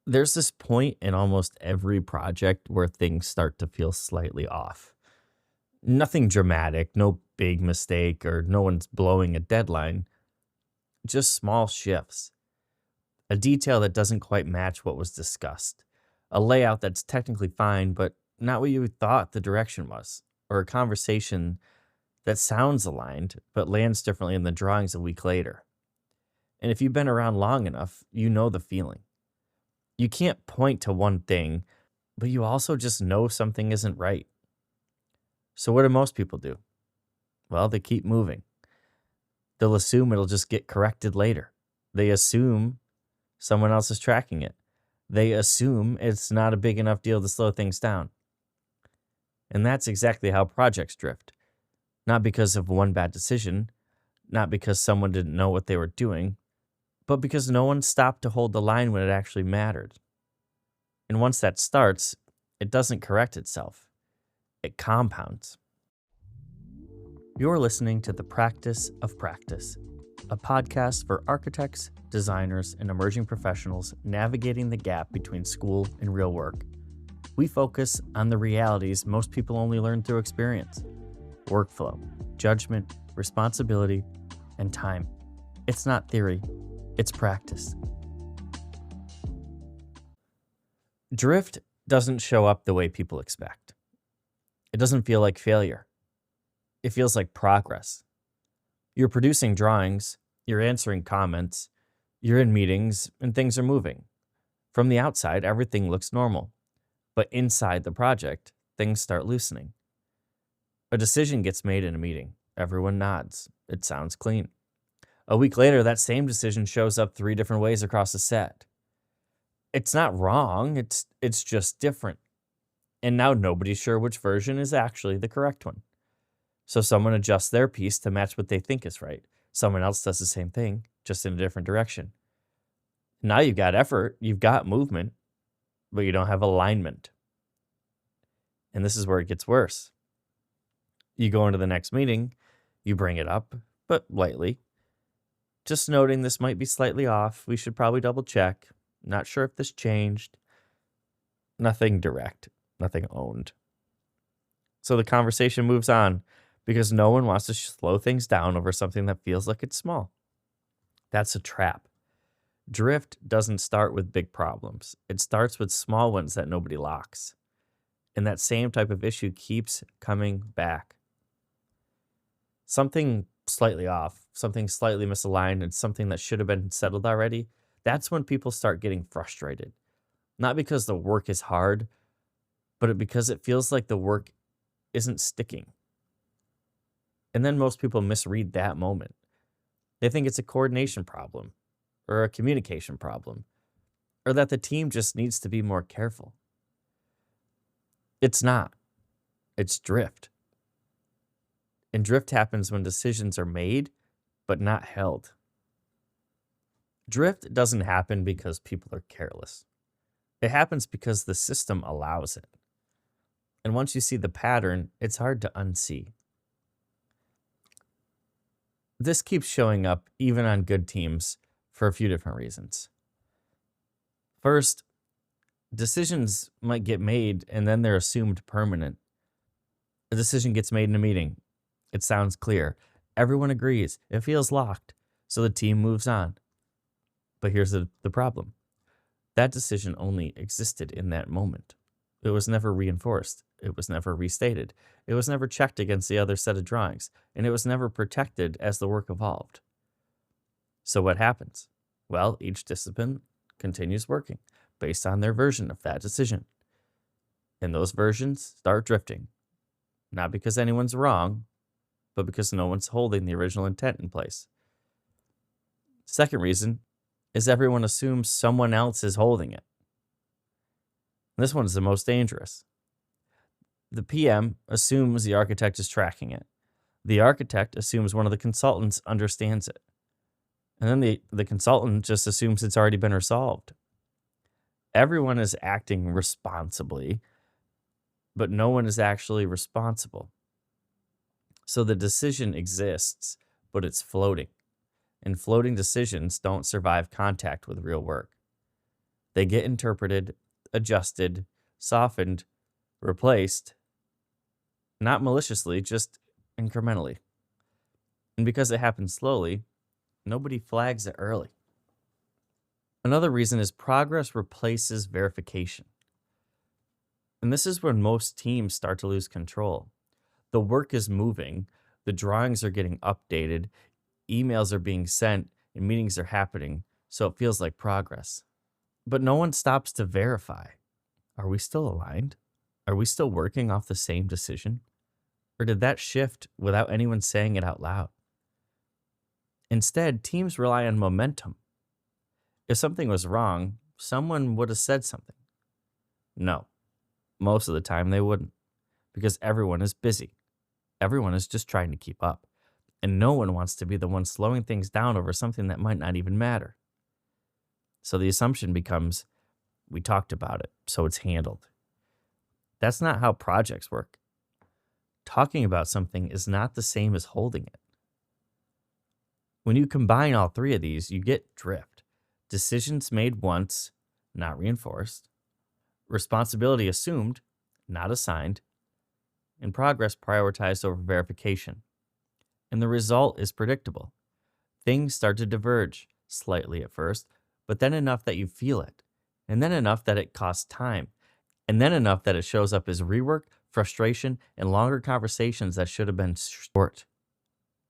There's this point in almost every project where things start to feel slightly off. Nothing dramatic, no big mistake, or no one's blowing a deadline, just small shifts. A detail that doesn't quite match what was discussed. A layout that's technically fine, but not what you thought the direction was. Or a conversation that sounds aligned, but lands differently in the drawings a week later. And if you've been around long enough, you know the feeling. You can't point to one thing, but you also just know something isn't right. So, what do most people do? Well, they keep moving. They'll assume it'll just get corrected later. They assume someone else is tracking it. They assume it's not a big enough deal to slow things down. And that's exactly how projects drift. Not because of one bad decision, not because someone didn't know what they were doing, but because no one stopped to hold the line when it actually mattered. And once that starts, it doesn't correct itself. It compounds. You're listening to The Practice of Practice, a podcast for architects, designers, and emerging professionals navigating the gap between school and real work. We focus on the realities most people only learn through experience: workflow, judgment, responsibility, and time. It's not theory, it's practice. Drift doesn't show up the way people expect. It doesn't feel like failure. It feels like progress. You're producing drawings, you're answering comments, you're in meetings, and things are moving. From the outside, everything looks normal. But inside the project, things start loosening. A decision gets made in a meeting. Everyone nods. It sounds clean. A week later, that same decision shows up 3 different ways across the set. It's not wrong, it's just different. And now nobody's sure which version is actually the correct one. So someone adjusts their piece to match what they think is right. Someone else does the same thing, just in a different direction. Now you've got effort, you've got movement, but you don't have alignment. And this is where it gets worse. You go into the next meeting, you bring it up, but lightly. Just noting this might be slightly off. We should probably double check. Not sure if this changed. Nothing direct, nothing owned. So the conversation moves on because no one wants to slow things down over something that feels like it's small. That's a trap. Drift doesn't start with big problems. It starts with small ones that nobody locks. And that same type of issue keeps coming back. Something slightly off, something slightly misaligned, and something that should have been settled already, that's when people start getting frustrated. Not because the work is hard, but because it feels like the work isn't sticking. And then most people misread that moment. They think it's a coordination problem, or a communication problem, or that the team just needs to be more careful. It's not. It's drift. And drift happens when decisions are made, but not held. Drift doesn't happen because people are careless. It happens because the system allows it. And once you see the pattern, it's hard to unsee. This keeps showing up even on good teams for a few different reasons. First, decisions might get made and then they're assumed permanent. A decision gets made in a meeting. It sounds clear. Everyone agrees. It feels locked. So the team moves on. But here's the problem. That decision only existed in that moment. It was never reinforced. It was never restated. It was never checked against the other set of drawings. And it was never protected as the work evolved. So what happens? Well, each discipline continues working based on their version of that decision. And those versions start drifting. Not because anyone's wrong, but because no one's holding the original intent in place. Second reason is everyone assumes someone else is holding it. This one's the most dangerous. The PM assumes the architect is tracking it. The architect assumes one of the consultants understands it. And then the consultant just assumes it's already been resolved. Everyone is acting responsibly, but no one is actually responsible. So the decision exists, but it's floating. And floating decisions don't survive contact with real work. They get interpreted, adjusted, softened, replaced, not maliciously, just incrementally. And because it happens slowly, nobody flags it early. Another reason is progress replaces verification. And this is when most teams start to lose control. The work is moving, the drawings are getting updated, emails are being sent, and meetings are happening, so it feels like progress. But no one stops to verify. Are we still aligned? Are we still working off the same decision? Or did that shift without anyone saying it out loud? Instead, teams rely on momentum. If something was wrong, someone would have said something. No, most of the time they wouldn't, because everyone is busy. Everyone is just trying to keep up, and no one wants to be the one slowing things down over something that might not even matter. So the assumption becomes, we talked about it, so it's handled. That's not how projects work. Talking about something is not the same as holding it. When you combine all three of these, you get drift. Decisions made once, not reinforced. Responsibility assumed, not assigned. And progress prioritized over verification. And the result is predictable. Things start to diverge, slightly at first, but then enough that you feel it. And then enough that it costs time. And then enough that it shows up as rework, frustration, and longer conversations that should have been short.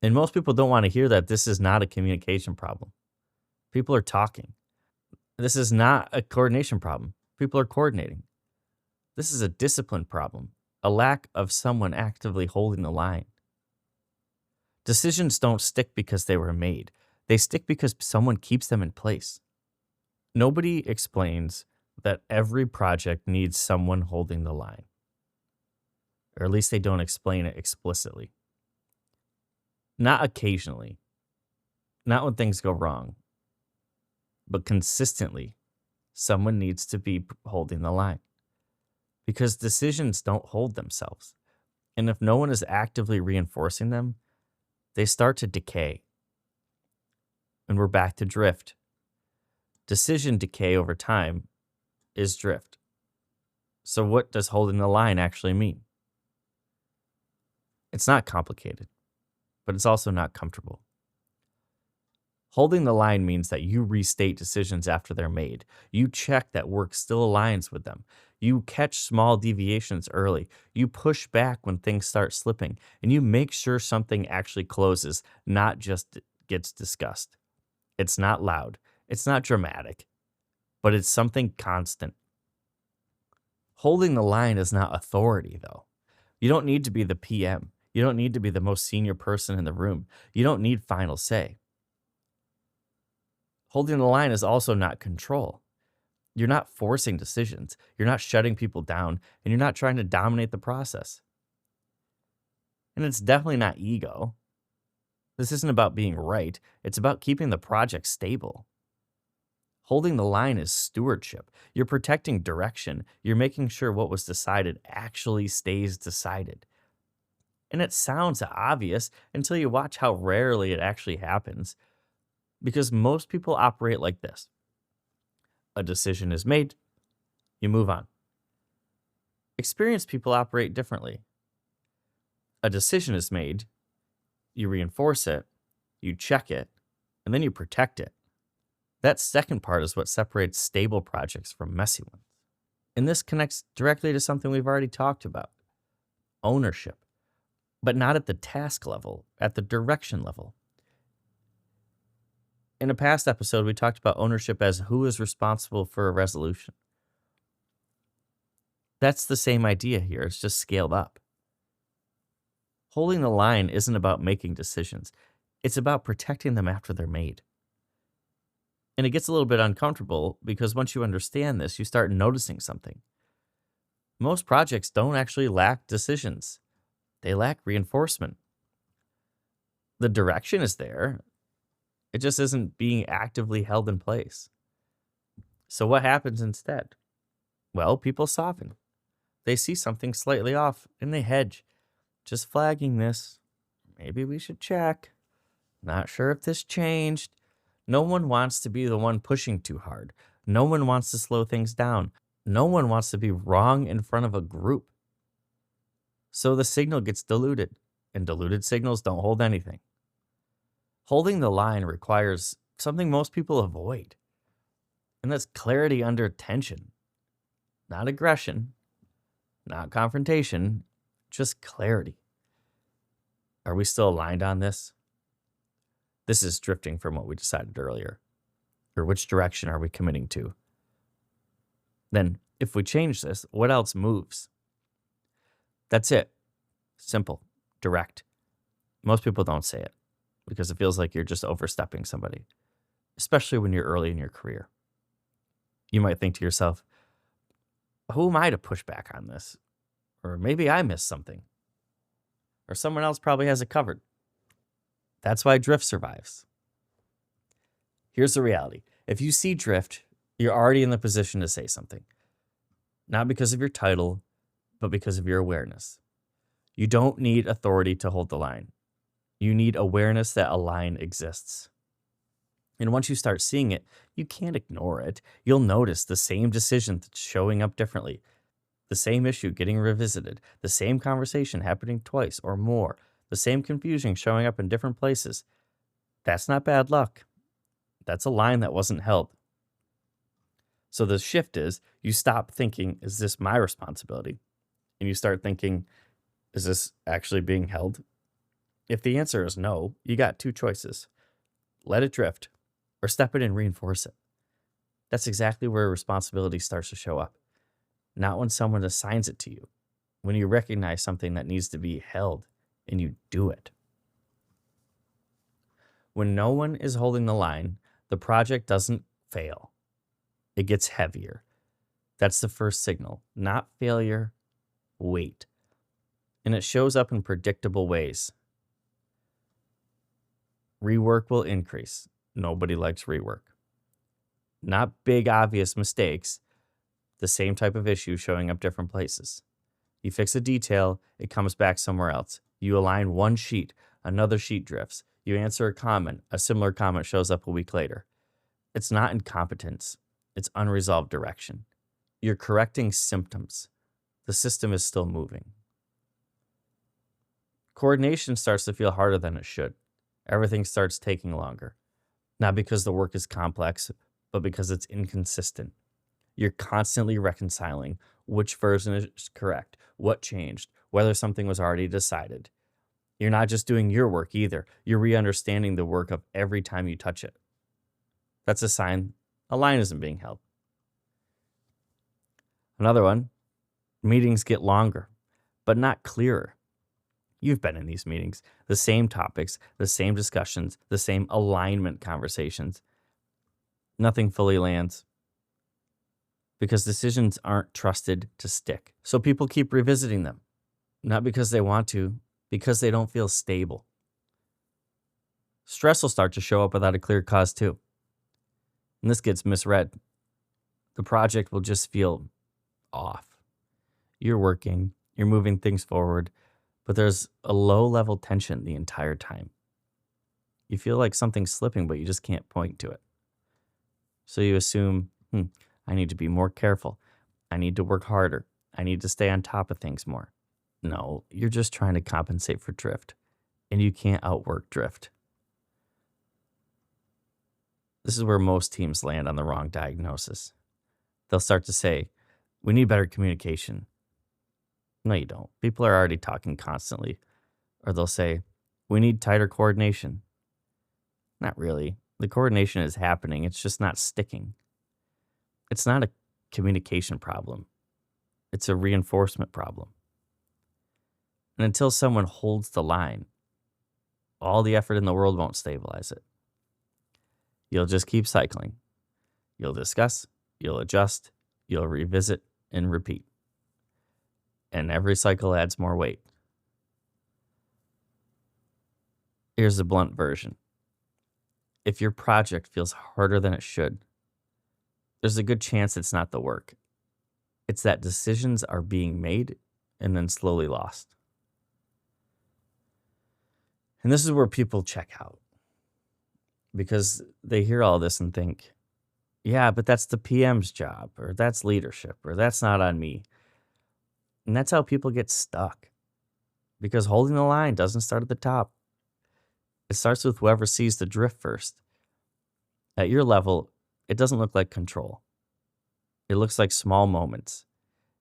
And most people don't want to hear that this is not a communication problem. People are talking. This is not a coordination problem. People are coordinating. This is a discipline problem, a lack of someone actively holding the line. Decisions don't stick because they were made. They stick because someone keeps them in place. Nobody explains that every project needs someone holding the line. Or at least they don't explain it explicitly. Not occasionally. Not when things go wrong. But consistently, someone needs to be holding the line. Because decisions don't hold themselves. And if no one is actively reinforcing them, they start to decay. And we're back to drift. Decision decay over time is drift. So what does holding the line actually mean? It's not complicated, but it's also not comfortable. Holding the line means that you restate decisions after they're made. You check that work still aligns with them. You catch small deviations early. You push back when things start slipping. And you make sure something actually closes, not just gets discussed. It's not loud. It's not dramatic. But it's something constant. Holding the line is not authority, though. You don't need to be the PM. You don't need to be the most senior person in the room. You don't need final say. Holding the line is also not control. You're not forcing decisions. You're not shutting people down, and you're not trying to dominate the process. And it's definitely not ego. This isn't about being right. It's about keeping the project stable. Holding the line is stewardship. You're protecting direction. You're making sure what was decided actually stays decided. And it sounds obvious until you watch how rarely it actually happens. Because most people operate like this. A decision is made, you move on. Experienced people operate differently. A decision is made, you reinforce it, you check it, and then you protect it. That second part is what separates stable projects from messy ones. And this connects directly to something we've already talked about, ownership, but not at the task level, at the direction level. In a past episode, we talked about ownership as who is responsible for a resolution. That's the same idea here. It's just scaled up. Holding the line isn't about making decisions. It's about protecting them after they're made. And it gets a little bit uncomfortable because once you understand this, you start noticing something. Most projects don't actually lack decisions. They lack reinforcement. The direction is there. It just isn't being actively held in place. So what happens instead? Well, people soften. They see something slightly off and they hedge. Just flagging this. Maybe we should check. Not sure if this changed. No one wants to be the one pushing too hard. No one wants to slow things down. No one wants to be wrong in front of a group. So the signal gets diluted, and diluted signals don't hold anything. Holding the line requires something most people avoid, and that's clarity under tension. Not aggression, not confrontation, just clarity. Are we still aligned on this? This is drifting from what we decided earlier. Or which direction are we committing to? Then, if we change this, what else moves? That's it. Simple, direct. Most people don't say it because it feels like you're just overstepping somebody, especially when you're early in your career. You might think to yourself, who am I to push back on this? Or maybe I missed something. Or someone else probably has it covered. That's why drift survives. Here's the reality. If you see drift, you're already in the position to say something. Not because of your title, but because of your awareness. You don't need authority to hold the line. You need awareness that a line exists. And once you start seeing it, you can't ignore it. You'll notice the same decision showing up differently, the same issue getting revisited, the same conversation happening twice or more, the same confusion showing up in different places. That's not bad luck. That's a line that wasn't held. So the shift is you stop thinking, is this my responsibility? And you start thinking, is this actually being held? If the answer is no, you got two choices. Let it drift or step in and reinforce it. That's exactly where responsibility starts to show up. Not when someone assigns it to you, when you recognize something that needs to be held and you do it. When no one is holding the line, the project doesn't fail. It gets heavier. That's the first signal. Not failure, weight. And it shows up in predictable ways. Rework will increase. Nobody likes rework. Not big, obvious mistakes. The same type of issue showing up different places. You fix a detail, it comes back somewhere else. You align one sheet, another sheet drifts. You answer a comment, a similar comment shows up a week later. It's not incompetence. It's unresolved direction. You're correcting symptoms. The system is still moving. Coordination starts to feel harder than it should. Everything starts taking longer. Not because the work is complex, but because it's inconsistent. You're constantly reconciling which version is correct, what changed, whether something was already decided. You're not just doing your work either. You're re-understanding the work of every time you touch it. That's a sign a line isn't being held. Another one, meetings get longer, but not clearer. You've been in these meetings, the same topics, the same discussions, the same alignment conversations. Nothing fully lands because decisions aren't trusted to stick. So people keep revisiting them, not because they want to, because they don't feel stable. Stress will start to show up without a clear cause too. And this gets misread. The project will just feel off. You're working, you're moving things forward, but there's a low-level tension the entire time. You feel like something's slipping, but you just can't point to it. So you assume, I need to be more careful. I need to work harder. I need to stay on top of things more. No, you're just trying to compensate for drift, and you can't outwork drift. This is where most teams land on the wrong diagnosis. They'll start to say, we need better communication. No, you don't. People are already talking constantly. Or they'll say, we need tighter coordination. Not really. The coordination is happening. It's just not sticking. It's not a communication problem. It's a reinforcement problem. And until someone holds the line, all the effort in the world won't stabilize it. You'll just keep cycling. You'll discuss, you'll adjust, you'll revisit, and repeat. And every cycle adds more weight. Here's the blunt version. If your project feels harder than it should, there's a good chance it's not the work. It's that decisions are being made and then slowly lost. And this is where people check out because they hear all this and think, Yeah, but that's the PM's job, or that's leadership, or that's not on me. And that's how people get stuck because holding the line doesn't start at the top. It starts with whoever sees the drift first. At your level, it doesn't look like control. It looks like small moments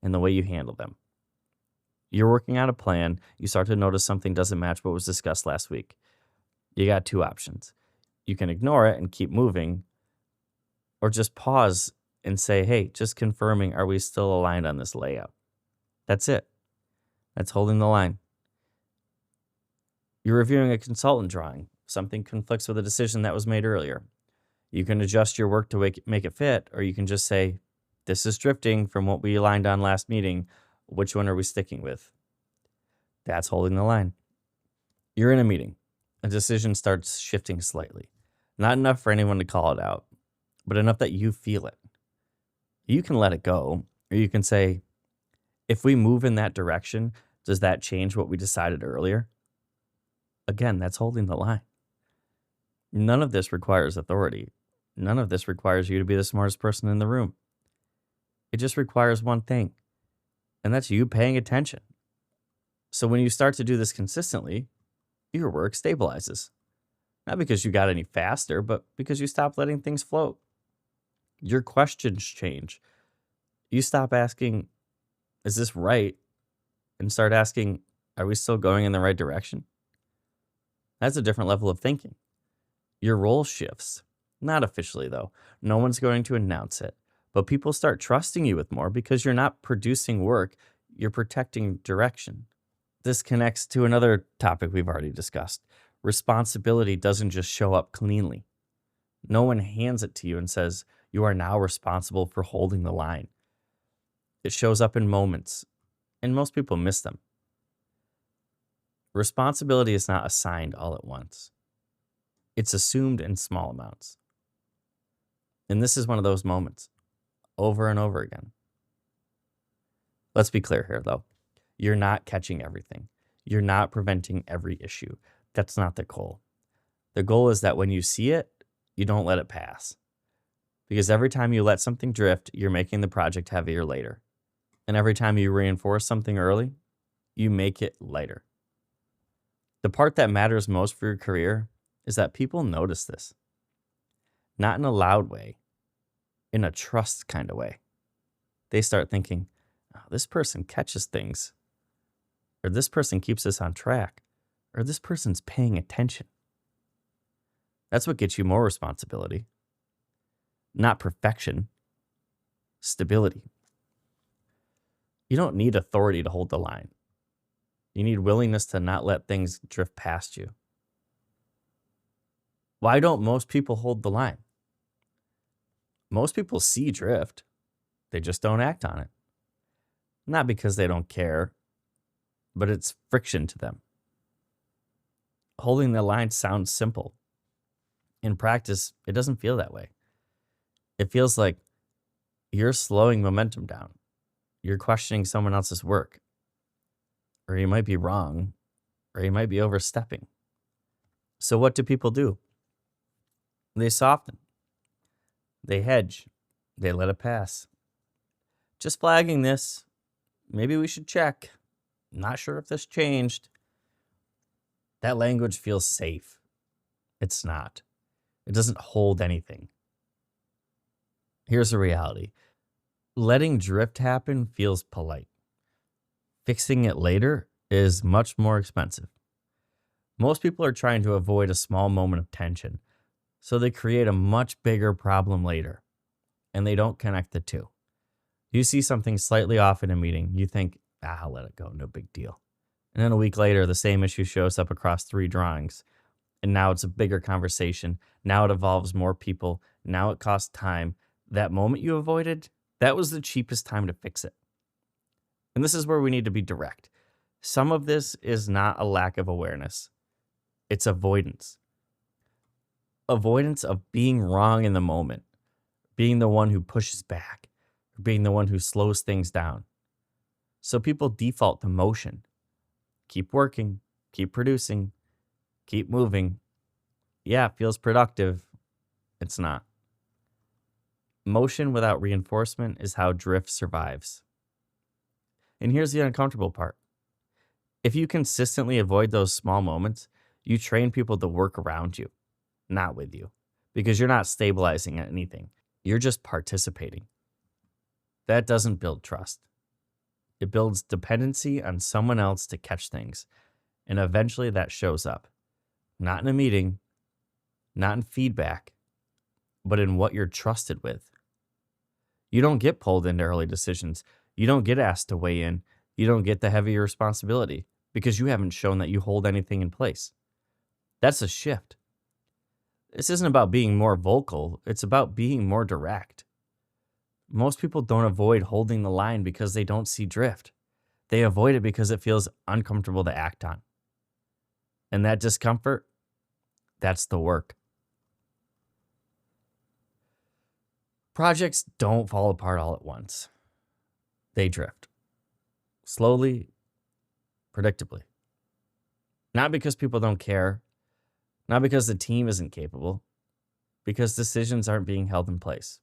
in the way you handle them. You're working on a plan, you start to notice something doesn't match what was discussed last week. You got two options. You can ignore it and keep moving, or just pause and say, hey, just confirming, are we still aligned on this layout? That's it. That's holding the line. You're reviewing a consultant drawing. Something conflicts with a decision that was made earlier. You can adjust your work to make it fit, or you can just say, this is drifting from what we aligned on last meeting. Which one are we sticking with? That's holding the line. You're in a meeting. A decision starts shifting slightly. Not enough for anyone to call it out, but enough that you feel it. You can let it go, or you can say, if we move in that direction, does that change what we decided earlier? Again, that's holding the line. None of this requires authority. None of this requires you to be the smartest person in the room. It just requires one thing, and that's you paying attention. So when you start to do this consistently, your work stabilizes. Not because you got any faster, but because you stop letting things float. Your questions change. You stop asking, is this right? And start asking, are we still going in the right direction? That's a different level of thinking. Your role shifts. Not officially, though. No one's going to announce it. But people start trusting you with more because you're not producing work, you're protecting direction. This connects to another topic we've already discussed. Responsibility doesn't just show up cleanly. No one hands it to you and says, you are now responsible for holding the line. It shows up in moments, and most people miss them. Responsibility is not assigned all at once. It's assumed in small amounts. And this is one of those moments, over and over again. Let's be clear here, though. You're not catching everything. You're not preventing every issue. That's not the goal. The goal is that when you see it, you don't let it pass. Because every time you let something drift, you're making the project heavier later. And every time you reinforce something early, you make it lighter. The part that matters most for your career is that people notice this. Not in a loud way, in a trust kind of way. They start thinking, oh, this person catches things, or this person keeps us on track, or this person's paying attention. That's what gets you more responsibility. Not perfection, stability. You don't need authority to hold the line. You need willingness to not let things drift past you. Why don't most people hold the line? Most people see drift. They just don't act on it. Not because they don't care, but it's friction to them. Holding the line sounds simple. In practice, it doesn't feel that way. It feels like you're slowing momentum down. You're questioning someone else's work. Or you might be wrong, or you might be overstepping. So what do people do? They soften. They hedge. They let it pass. Just flagging this. Maybe we should check. Not sure if this changed. That language feels safe. It's not. It doesn't hold anything. Here's the reality. Letting drift happen feels polite. Fixing it later is much more expensive. Most people are trying to avoid a small moment of tension, so they create a much bigger problem later, and they don't connect the two. You see something slightly off in a meeting, you think, I'll let it go, no big deal. And then a week later, the same issue shows up across 3 drawings, and now it's a bigger conversation. Now it involves more people. Now it costs time. That moment you avoided, that was the cheapest time to fix it. And this is where we need to be direct. Some of this is not a lack of awareness. It's avoidance. Avoidance of being wrong in the moment, being the one who pushes back, being the one who slows things down. So people default to motion. Keep working, keep producing, keep moving. Yeah, it feels productive. It's not. Motion without reinforcement is how drift survives. And here's the uncomfortable part. If you consistently avoid those small moments, you train people to work around you, not with you, because you're not stabilizing anything. You're just participating. That doesn't build trust. It builds dependency on someone else to catch things. And eventually that shows up. Not in a meeting, not in feedback, but in what you're trusted with. You don't get pulled into early decisions. You don't get asked to weigh in. You don't get the heavier responsibility because you haven't shown that you hold anything in place. That's a shift. This isn't about being more vocal. It's about being more direct. Most people don't avoid holding the line because they don't see drift. They avoid it because it feels uncomfortable to act on. And that discomfort, that's the work. Projects don't fall apart all at once. They drift. Slowly, predictably. Not because people don't care, not because the team isn't capable, because decisions aren't being held in place.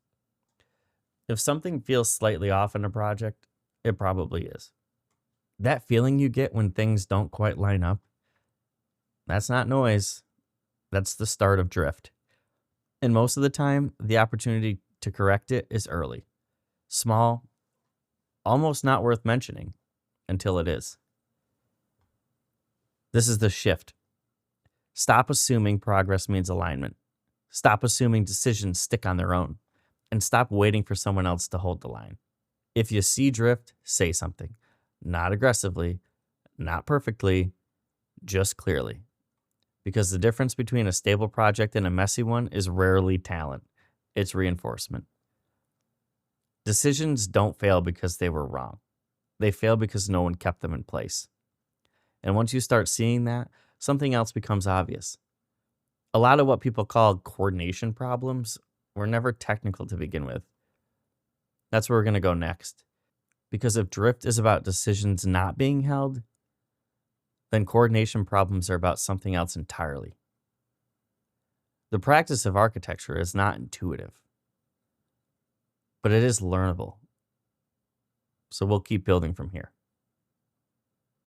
If something feels slightly off in a project, it probably is. That feeling you get when things don't quite line up, that's not noise. That's the start of drift. And most of the time, the opportunity to correct it is early. Small, almost not worth mentioning until it is. This is the shift. Stop assuming progress means alignment. Stop assuming decisions stick on their own. And stop waiting for someone else to hold the line. If you see drift, say something. Not aggressively, not perfectly, just clearly. Because the difference between a stable project and a messy one is rarely talent. It's reinforcement. Decisions don't fail because they were wrong. They fail because no one kept them in place. And once you start seeing that, something else becomes obvious. A lot of what people call coordination problems were never technical to begin with. That's where we're going to go next. Because if drift is about decisions not being held, then coordination problems are about something else entirely. The practice of architecture is not intuitive, but it is learnable. So we'll keep building from here.